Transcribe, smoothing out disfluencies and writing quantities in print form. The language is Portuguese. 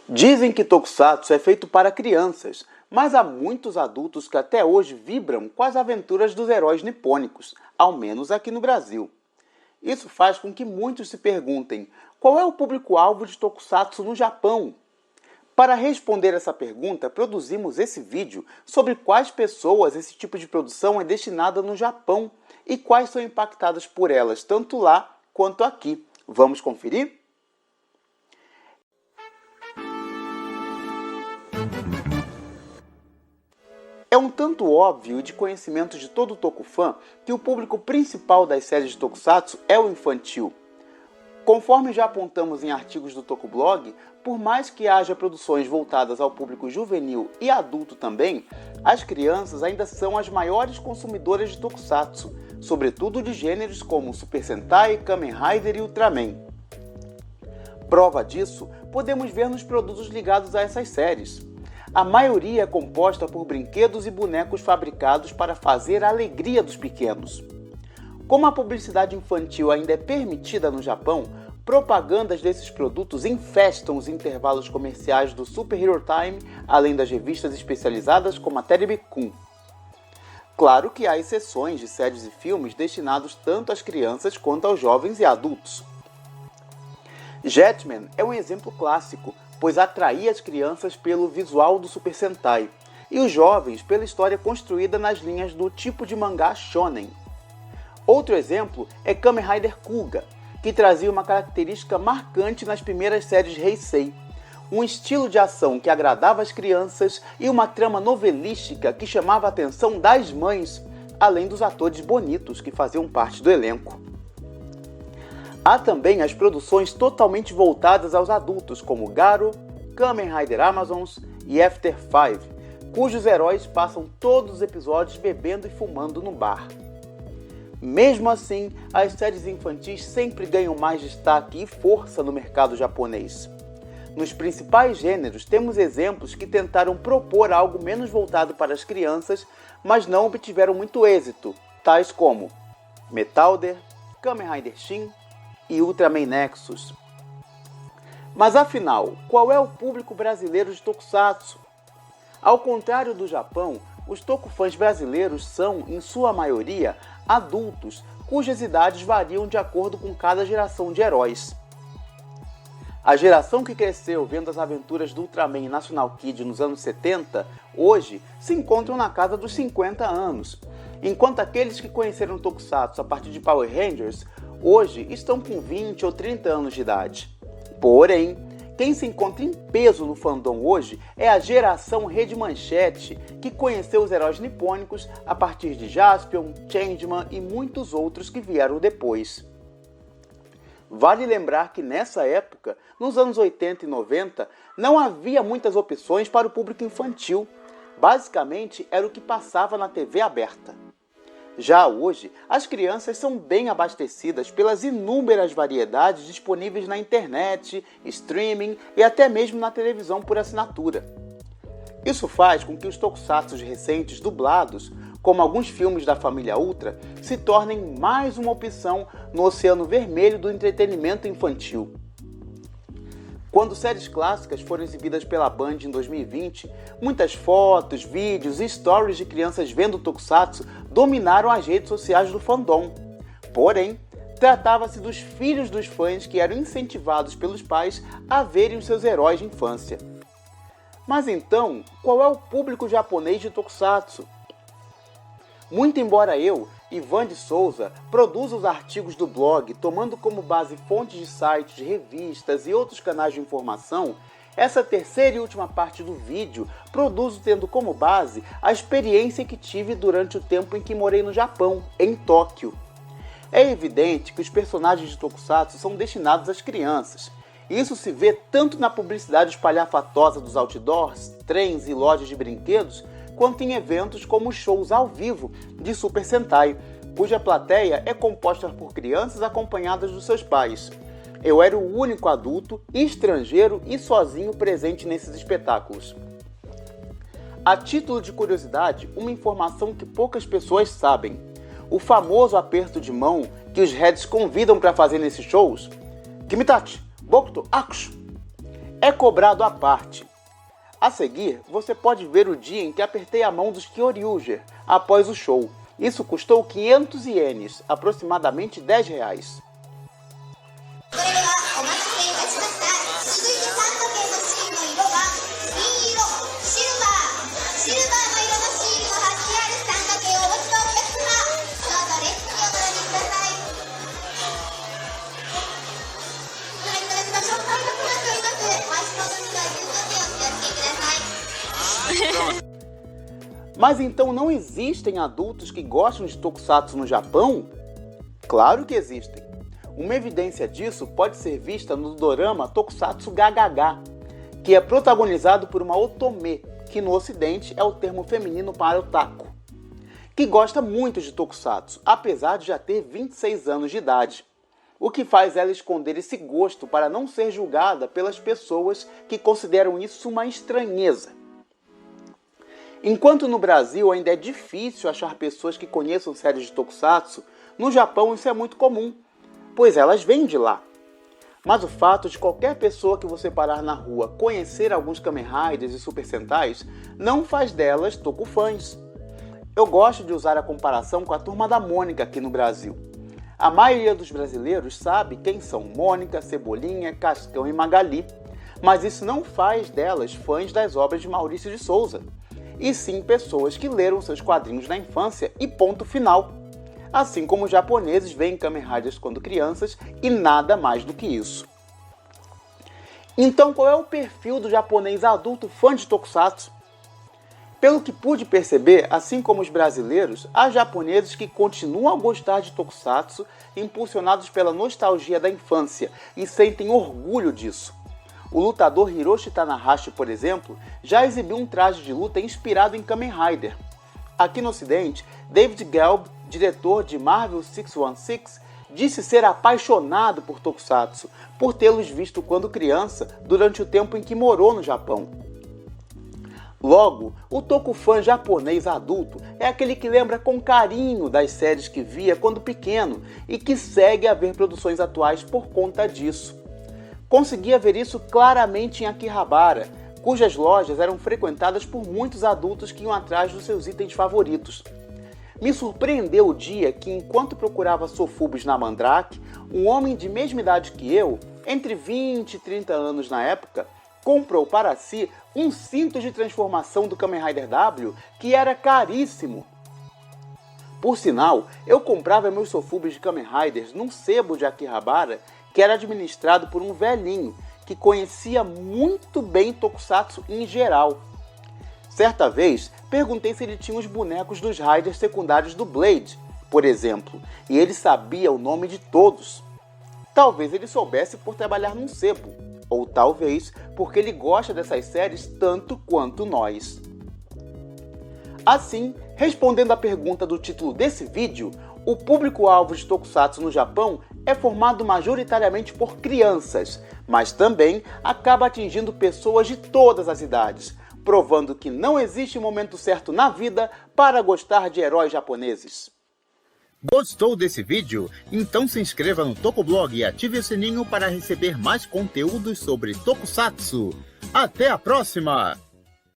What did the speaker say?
Dizem que Tokusatsu é feito para crianças, mas há muitos adultos que até hoje vibram com as aventuras dos heróis nipônicos, ao menos aqui no Brasil. Isso faz com que muitos se perguntem: qual é o público-alvo de Tokusatsu no Japão? Para responder essa pergunta, produzimos esse vídeo sobre quais pessoas esse tipo de produção é destinada no Japão e quais são impactadas por elas, tanto lá quanto aqui. Vamos conferir? É um tanto óbvio e de conhecimento de todo tokufã que o público principal das séries de Tokusatsu é o infantil. Conforme já apontamos em artigos do Tokublog, por mais que haja produções voltadas ao público juvenil e adulto também, as crianças ainda são as maiores consumidoras de Tokusatsu, sobretudo de gêneros como Super Sentai, Kamen Rider e Ultraman. Prova disso podemos ver nos produtos ligados a essas séries. A maioria é composta por brinquedos e bonecos fabricados para fazer a alegria dos pequenos. Como a publicidade infantil ainda é permitida no Japão, propagandas desses produtos infestam os intervalos comerciais do Super Hero Time, além das revistas especializadas como a Terebi-kun. Claro que há exceções de séries e filmes destinados tanto às crianças quanto aos jovens e adultos. Jetman é um exemplo clássico, pois atraía as crianças pelo visual do Super Sentai e os jovens pela história construída nas linhas do tipo de mangá shonen. Outro exemplo é Kamen Rider Kuga, que trazia uma característica marcante nas primeiras séries Heisei, um estilo de ação que agradava as crianças e uma trama novelística que chamava a atenção das mães, além dos atores bonitos que faziam parte do elenco. Há também as produções totalmente voltadas aos adultos, como Garo, Kamen Rider Amazons e After Five, cujos heróis passam todos os episódios bebendo e fumando no bar. Mesmo assim, as séries infantis sempre ganham mais destaque e força no mercado japonês. Nos principais gêneros, temos exemplos que tentaram propor algo menos voltado para as crianças, mas não obtiveram muito êxito, tais como Metalder, Kamen Rider Shin e Ultraman Nexus. Mas afinal, qual é o público brasileiro de Tokusatsu? Ao contrário do Japão, os tokufãs brasileiros são, em sua maioria, adultos, cujas idades variam de acordo com cada geração de heróis. A geração que cresceu vendo as aventuras do Ultraman e National Kid nos anos 70, hoje se encontram na casa dos 50 anos, enquanto aqueles que conheceram Tokusatsu a partir de Power Rangers, hoje estão com 20 ou 30 anos de idade. Porém, quem se encontra em peso no fandom hoje é a geração Rede Manchete, que conheceu os heróis nipônicos a partir de Jaspion, Changeman e muitos outros que vieram depois. Vale lembrar que nessa época, nos anos 80 e 90, não havia muitas opções para o público infantil. Basicamente, era o que passava na TV aberta. Já hoje, as crianças são bem abastecidas pelas inúmeras variedades disponíveis na internet, streaming e até mesmo na televisão por assinatura. Isso faz com que os tokusatsus recentes dublados, como alguns filmes da família Ultra, se tornem mais uma opção no oceano vermelho do entretenimento infantil. Quando séries clássicas foram exibidas pela Band em 2020, muitas fotos, vídeos e stories de crianças vendo Tokusatsu dominaram as redes sociais do fandom. Porém, tratava-se dos filhos dos fãs que eram incentivados pelos pais a verem os seus heróis de infância. Mas então, qual é o público japonês de Tokusatsu? Muito embora eu, Ivan de Souza, produza os artigos do blog tomando como base fontes de sites, revistas e outros canais de informação, essa terceira e última parte do vídeo produzo tendo como base a experiência que tive durante o tempo em que morei no Japão, em Tóquio. É evidente que os personagens de Tokusatsu são destinados às crianças. Isso se vê tanto na publicidade espalhafatosa dos outdoors, trens e lojas de brinquedos, quanto em eventos como shows ao vivo de Super Sentai, cuja plateia é composta por crianças acompanhadas dos seus pais. Eu era o único adulto, estrangeiro e sozinho presente nesses espetáculos. A título de curiosidade, uma informação que poucas pessoas sabem. O famoso aperto de mão que os heads convidam para fazer nesses shows, Kimitachi, Bokuto Akusho, é cobrado à parte. A seguir, você pode ver o dia em que apertei a mão dos Kyoryuger após o show. Isso custou 500 ienes, aproximadamente R$10. Mas então não existem adultos que gostam de tokusatsu no Japão? Claro que existem. Uma evidência disso pode ser vista no dorama Tokusatsu GaGaGa, que é protagonizado por uma otome, que no ocidente é o termo feminino para otaku, que gosta muito de tokusatsu, apesar de já ter 26 anos de idade, o que faz ela esconder esse gosto para não ser julgada pelas pessoas que consideram isso uma estranheza. Enquanto no Brasil ainda é difícil achar pessoas que conheçam séries de tokusatsu, no Japão isso é muito comum, pois elas vêm de lá. Mas o fato de qualquer pessoa que você parar na rua conhecer alguns Kamen Riders e Super Sentais não faz delas tokufãs. Eu gosto de usar a comparação com a Turma da Mônica aqui no Brasil. A maioria dos brasileiros sabe quem são Mônica, Cebolinha, Cascão e Magali, mas isso não faz delas fãs das obras de Maurício de Souza, e sim pessoas que leram seus quadrinhos na infância e ponto final. Assim como os japoneses veem Kamen Riders quando crianças e nada mais do que isso. Então qual é o perfil do japonês adulto fã de tokusatsu? Pelo que pude perceber, assim como os brasileiros, há japoneses que continuam a gostar de tokusatsu, impulsionados pela nostalgia da infância, e sentem orgulho disso. O lutador Hiroshi Tanahashi, por exemplo, já exibiu um traje de luta inspirado em Kamen Rider. Aqui no ocidente, David Gelb, diretor de Marvel 616, disse ser apaixonado por tokusatsu, por tê-los visto quando criança, durante o tempo em que morou no Japão. Logo, o tokufã japonês adulto é aquele que lembra com carinho das séries que via quando pequeno e que segue a ver produções atuais por conta disso. Conseguia ver isso claramente em Akihabara, cujas lojas eram frequentadas por muitos adultos que iam atrás dos seus itens favoritos. Me surpreendeu o dia que, enquanto procurava Sofubus na Mandrake, um homem de mesma idade que eu, entre 20 e 30 anos na época, comprou para si um cinto de transformação do Kamen Rider W que era caríssimo. Por sinal, eu comprava meus Sofubus de Kamen Riders num sebo de Akihabara que era administrado por um velhinho que conhecia muito bem tokusatsu em geral. Certa vez, perguntei se ele tinha os bonecos dos Riders secundários do Blade, por exemplo, e ele sabia o nome de todos. Talvez ele soubesse por trabalhar num sebo, ou talvez porque ele gosta dessas séries tanto quanto nós. Assim, respondendo à pergunta do título desse vídeo, o público-alvo de tokusatsu no Japão é formado majoritariamente por crianças, mas também acaba atingindo pessoas de todas as idades, provando que não existe momento certo na vida para gostar de heróis japoneses. Gostou desse vídeo? Então se inscreva no Tokublog e ative o sininho para receber mais conteúdos sobre tokusatsu. Até a próxima!